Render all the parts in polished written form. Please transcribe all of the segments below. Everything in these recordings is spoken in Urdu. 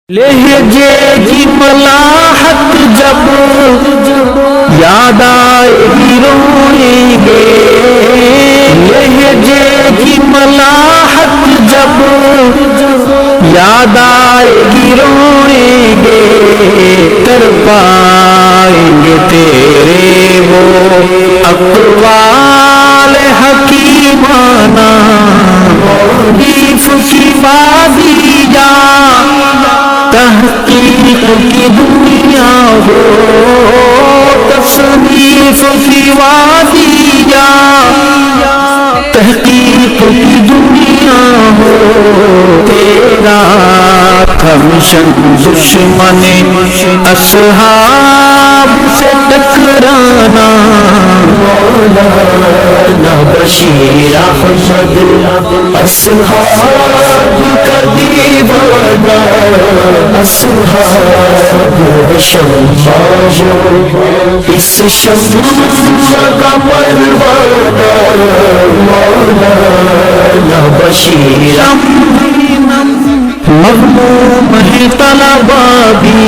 لہجے کی ملاحت جب یاد آئے گی روئیں گے، لہجے کی ملاحت جب یاد آئے گی روئیں گے، تر پائیں گے تیرے وہ اقوال حکیمانہ، حدیث کی بازی جا تحقیق کی دنیا ہو، تصنیف کی وادی جا تحقیق کی دنیا ہو، تیرا کمشن دشمن اصحاب سے ٹکرانا، مولانا بشیر احمد اصحاب کا دیوانہ، اصحاب شمع اس شمع کا پروانہ، مولانا بشیر مغموم ہے طلبا بھی،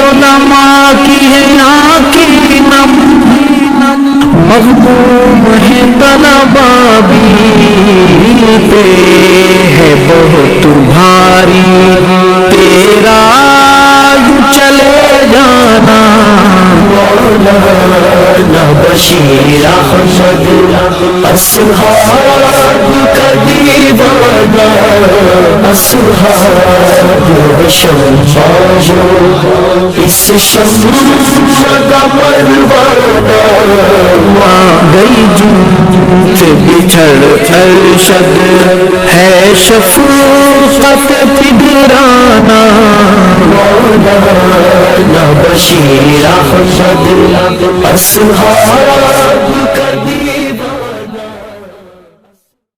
علماء کی ہے آنکھیں نم، مغموم ہے طلبا بھی، پہ ہے بہت بھاری تیرا یوں چلے جانا، مولانا بشیر احمد اصحاب کا دیوانہ، اصحاب شمع اس شمع کا پروانہ، گئی جن سے بچھڑ ارشد ہے شفقت پدرانہ، مولانا بشیر احمد اصحاب